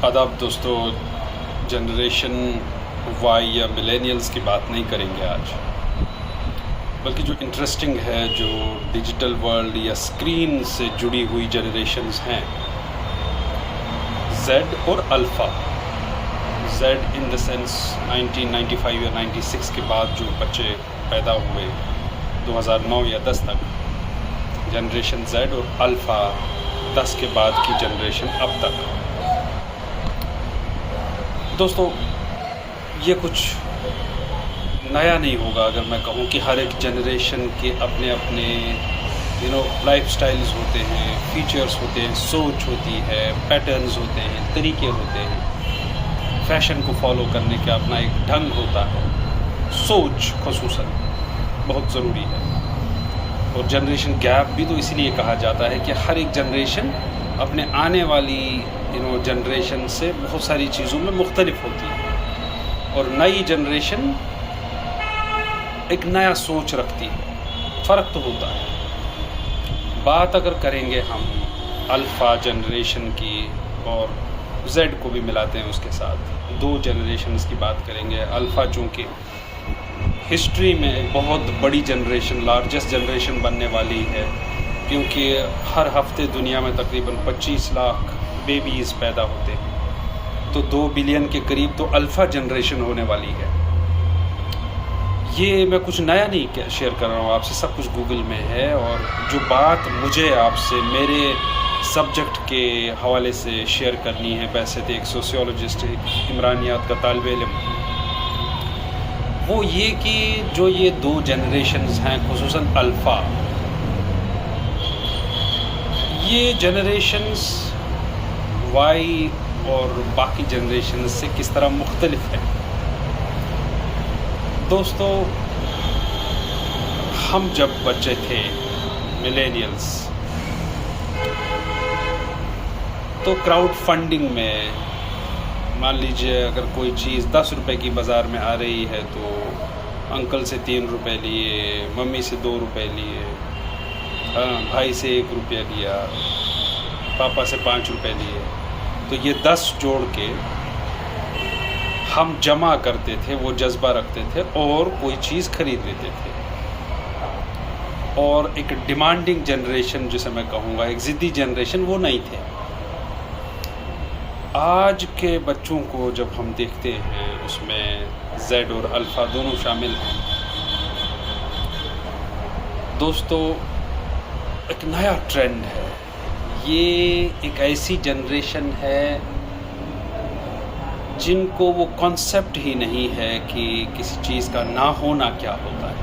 आदाब दोस्तों, generation Y या मिलेनियल्स की बात नहीं करेंगे आज, बल्कि जो इंटरेस्टिंग है, जो डिजिटल वर्ल्ड या स्क्रीन से जुड़ी हुई जनरेशन्स हैं, जेड और alpha. Z in the sense 1995 या 96 के बाद जो बच्चे पैदा हुए 2009 या 10 तक, जनरेशन जेड, और अल्फ़ा 10 के बाद की जनरेशन अब तक। दोस्तों, ये कुछ नया नहीं होगा अगर मैं कहूँ कि हर एक जनरेशन के अपने अपने लाइफ स्टाइल्स होते हैं, फीचर्स होते हैं, सोच होती है, पैटर्न्स होते हैं, तरीके होते हैं, फैशन को फॉलो करने का अपना एक ढंग होता है। सोच खुसूसन बहुत ज़रूरी है। और जनरेशन गैप भी तो इसलिए कहा जाता है कि हर एक जनरेशन अपने आने वाली जनरेशन से बहुत सारी चीज़ों में मुख्तलिफ होती है, और नई जनरेशन एक नया सोच रखती है। फ़र्क तो होता है। बात अगर करेंगे हम अल्फ़ा जनरेशन की, और जेड को भी मिलाते हैं उसके साथ, दो जनरेशन्स की बात करेंगे। अल्फ़ा चूँकि हिस्ट्री में एक बहुत बड़ी जनरेशन, लार्जेस्ट जनरेशन बनने वाली है, क्योंकि हर हफ्ते दुनिया में तकरीबन 25 लाख बेबीज़ पैदा होते हैं, तो 2 बिलियन के करीब तो अल्फ़ा जनरेशन होने वाली है। ये मैं कुछ नया नहीं शेयर कर रहा हूँ आपसे, सब कुछ गूगल में है। और जो बात मुझे आपसे मेरे सब्जेक्ट के हवाले से शेयर करनी है, वैसे तो एक सोशियोलॉजिस्ट, इमरानियात का तालिब इल्म, वो ये कि जो ये दो जनरेशन्स हैं, खुसूसन अल्फ़ा, ये जनरेशन्स वाई और बाकी जनरेशन से किस तरह मुख्तलिफ है। दोस्तों, हम जब बच्चे थे, मिलेनियल्स, तो क्राउड फंडिंग में, मान लीजिए अगर कोई चीज़ 10 रुपए की बाज़ार में आ रही है, तो अंकल से 3 रुपए लिए, मम्मी से 2 रुपए लिए, भाई से 1 रुपया लिया, पापा से 5 रुपए लिए, तो ये 10 जोड़ के हम जमा करते थे, वो जज्बा रखते थे और कोई चीज़ खरीद लेते थे। और एक डिमांडिंग जनरेशन, जिसे मैं कहूँगा एक ज़िद्दी जनरेशन, वो नहीं थे। आज के बच्चों को जब हम देखते हैं, उसमें जेड और अल्फ़ा दोनों शामिल हैं। दोस्तों, एक नया ट्रेंड है। ये एक ऐसी जनरेशन है जिनको वो कॉन्सेप्ट ही नहीं है कि किसी चीज़ का ना होना क्या होता है।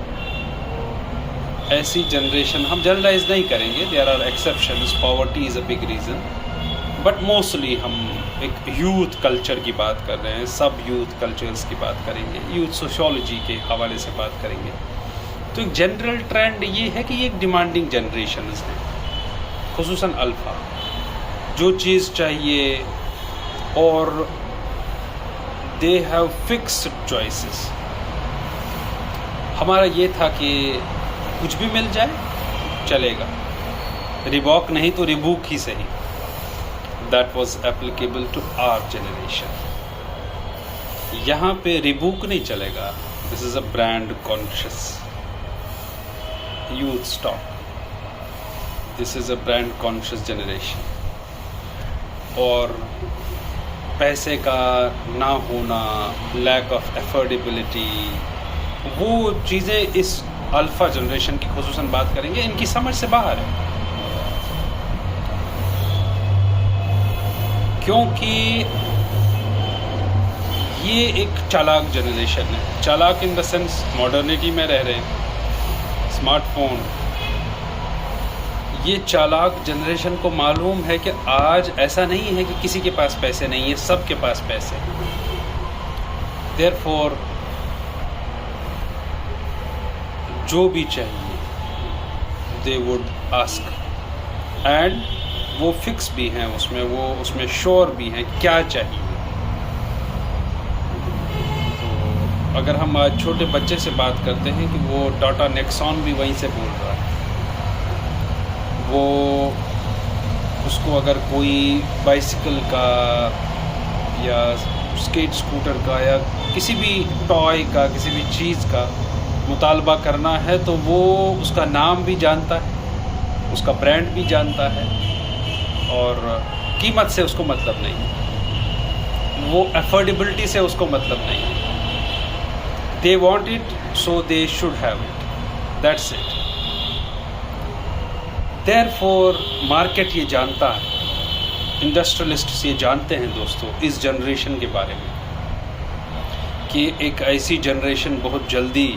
ऐसी जनरेशन, हम जनरलाइज नहीं करेंगे, there are exceptions, poverty is a big reason, but mostly हम एक यूथ कल्चर की बात कर रहे हैं, सब यूथ कल्चर्स की बात करेंगे, यूथ सोशियोलॉजी के हवाले से बात करेंगे। तो एक जनरल ट्रेंड ये है कि ये एक डिमांडिंग जनरेशन्स हैं, खुसूसन अल्फ़ा, जो चीज़ चाहिए, और दे हैव फिक्स्ड चॉइसेस। हमारा ये था कि कुछ भी मिल जाए चलेगा, रिबॉक नहीं तो रिबूक ही सही। That was applicable to our generation. यहाँ पे रिबूक नहीं चलेगा। This is a brand conscious youth stock. This is a brand conscious generation. और पैसे का ना होना, लैक ऑफ एफोर्डेबिलिटी, वो चीज़ें इस अल्फ़ा जनरेशन की खुसूसन बात करेंगे, इनकी समझ से बाहर है। क्योंकि ये एक चालाक जनरेशन है। चालाक इन द सेंस मॉडर्निटी में रह रहे हैं, स्मार्टफोन। ये चालाक जनरेशन को मालूम है कि आज ऐसा नहीं है कि किसी के पास पैसे नहीं है, सबके पास पैसे हैं। देयरफॉर जो भी चाहिए दे वुड आस्क, एंड वो फिक्स भी हैं उसमें, वो उसमें श्योर भी हैं क्या चाहिए। तो अगर हम आज छोटे बच्चे से बात करते हैं कि वो टाटा नेक्सॉन भी वहीं से बोल रहा है, वो उसको अगर कोई बाइसिकल का या स्केट स्कूटर का या किसी भी टॉय का, किसी भी चीज़ का मुतालबा करना है तो वो उसका नाम भी जानता है, उसका ब्रांड भी जानता है, और कीमत से उसको मतलब नहीं, वो अफोर्डेबिलिटी से उसको मतलब नहीं। They want it so they should have it, that's it. Therefore market ये जानता है, इंडस्ट्रियलिस्ट्स ये जानते हैं दोस्तों इस जनरेशन के बारे में कि एक ऐसी जनरेशन बहुत जल्दी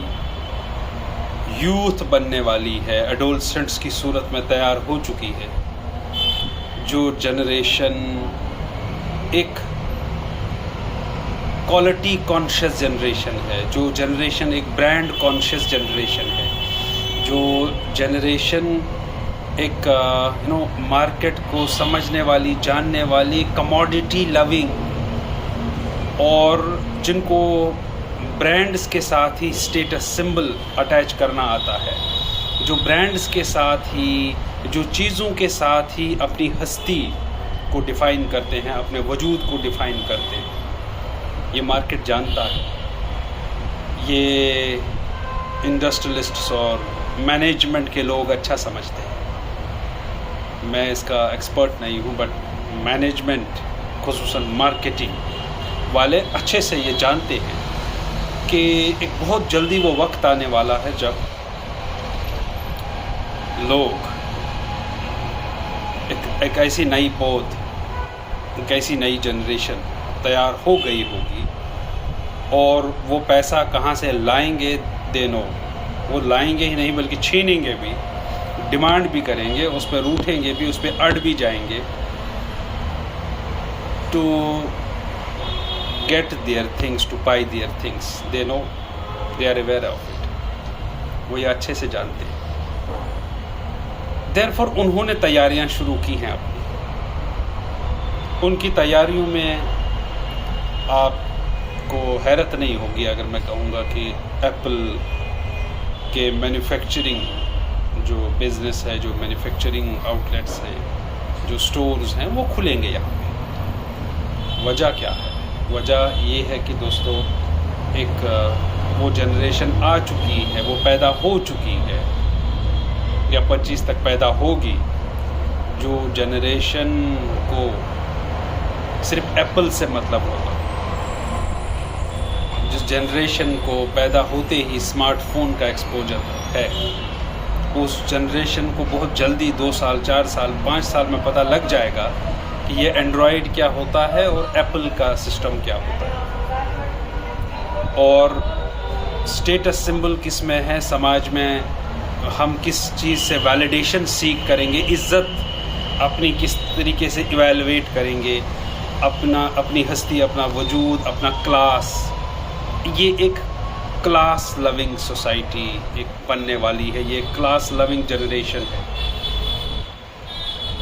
यूथ बनने वाली है, एडोलसेंट्स की सूरत में तैयार हो चुकी है, जो जनरेशन एक क्वालिटी कॉन्शियस जनरेशन है, जो जनरेशन एक ब्रांड कॉन्शियस जनरेशन है, जो जनरेशन एक मार्केट को समझने वाली, जानने वाली, कमोडिटी लविंग, और जिनको ब्रांड्स के साथ ही स्टेटस सिंबल अटैच करना आता है, जो ब्रांड्स के साथ ही, जो चीज़ों के साथ ही अपनी हस्ती को डिफ़ाइन करते हैं, अपने वजूद को डिफ़ाइन करते हैं। ये मार्केट जानता है, ये इंडस्ट्रियलिस्ट्स और मैनेजमेंट के लोग अच्छा समझते हैं। मैं इसका एक्सपर्ट नहीं हूँ, बट मैनेजमेंट खुसूसन मार्केटिंग वाले अच्छे से ये जानते हैं कि एक बहुत जल्दी वो वक्त आने वाला है जब लोग एक ऐसी नई पौध, एक ऐसी नई जनरेशन तैयार हो गई होगी, और वो पैसा कहाँ से लाएंगे देनो, वो लाएंगे ही नहीं बल्कि छीनेंगे भी, डिमांड भी करेंगे, उस पर रूठेंगे भी, उस पर अड़ भी जाएंगे, to get their things, to buy their things. They know, they are aware of it, वो ये अच्छे से जानते हैं। देयरफॉर उन्होंने तैयारियां शुरू की हैं अपनी। उनकी तैयारियों में आपको हैरत नहीं होगी अगर मैं कहूँगा कि एप्पल के मैन्युफैक्चरिंग जो बिज़नेस है, जो मैन्युफैक्चरिंग आउटलेट्स हैं, जो स्टोर्स हैं, वो खुलेंगे यहाँ पे। वजह क्या है? वजह ये है कि दोस्तों एक वो जनरेशन आ चुकी है, वो पैदा हो चुकी है या 25 तक पैदा होगी, जो जनरेशन को सिर्फ एप्पल से मतलब होगा, जिस जनरेशन को पैदा होते ही स्मार्टफोन का एक्सपोजर है, उस जनरेशन को बहुत जल्दी 2 साल, 4 साल, 5 साल में पता लग जाएगा कि ये एंड्रॉयड क्या होता है और एप्पल का सिस्टम क्या होता है, और स्टेटस सिंबल किस में है समाज में, हम किस चीज़ से वैलिडेशन सीख करेंगे, इज़्ज़त अपनी किस तरीके से इवैल्यूएट करेंगे, अपनी हस्ती, अपना वजूद, अपना क्लास। ये एक क्लास लविंग सोसाइटी एक बनने वाली है, ये क्लास लविंग जनरेशन है।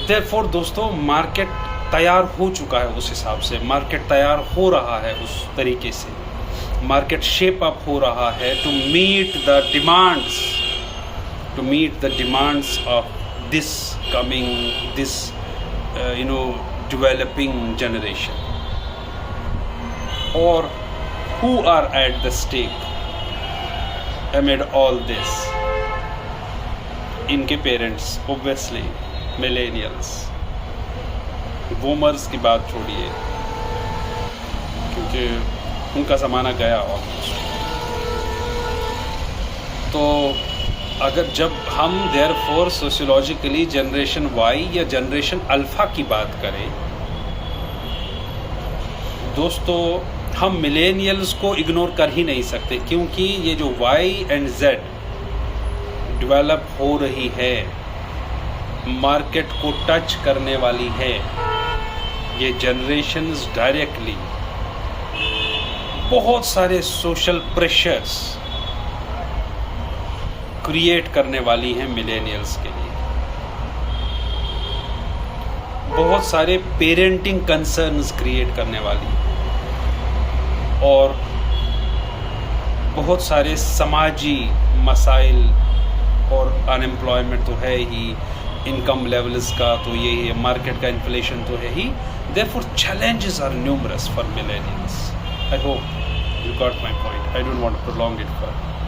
देयरफॉर दोस्तों मार्केट तैयार हो चुका है, उस हिसाब से मार्केट तैयार हो रहा है, उस तरीके से मार्केट शेप अप हो रहा है to meet the demands of this coming, this developing generation, or who are at the stake amid all this? इनके पेरेंट्स, obviously millennials, boomers की बात छोड़िए क्योंकि उनका ज़माना गया ऑलमोस्ट। तो अगर जब हम देयरफॉर सोशियोलॉजिकली जनरेशन वाई या जनरेशन अल्फ़ा की बात करें दोस्तों, हम मिलेनियल्स को इग्नोर कर ही नहीं सकते, क्योंकि ये जो वाई एंड जेड डेवलप हो रही है, मार्केट को टच करने वाली है, ये जनरेशन्स डायरेक्टली बहुत सारे सोशल प्रेशर्स क्रिएट करने वाली हैं मिलेनियल्स के लिए। बहुत सारे पेरेंटिंग कंसर्न्स क्रिएट करने वाली हैं, और बहुत सारे समाजी मसाइल, और अनएम्प्लॉयमेंट तो है ही, इनकम लेवल्स का तो यही है, मार्केट का इन्फ्लेशन तो है ही। Therefore, challenges are numerous for millennials. I hope you got my point. I don't want to prolong it further.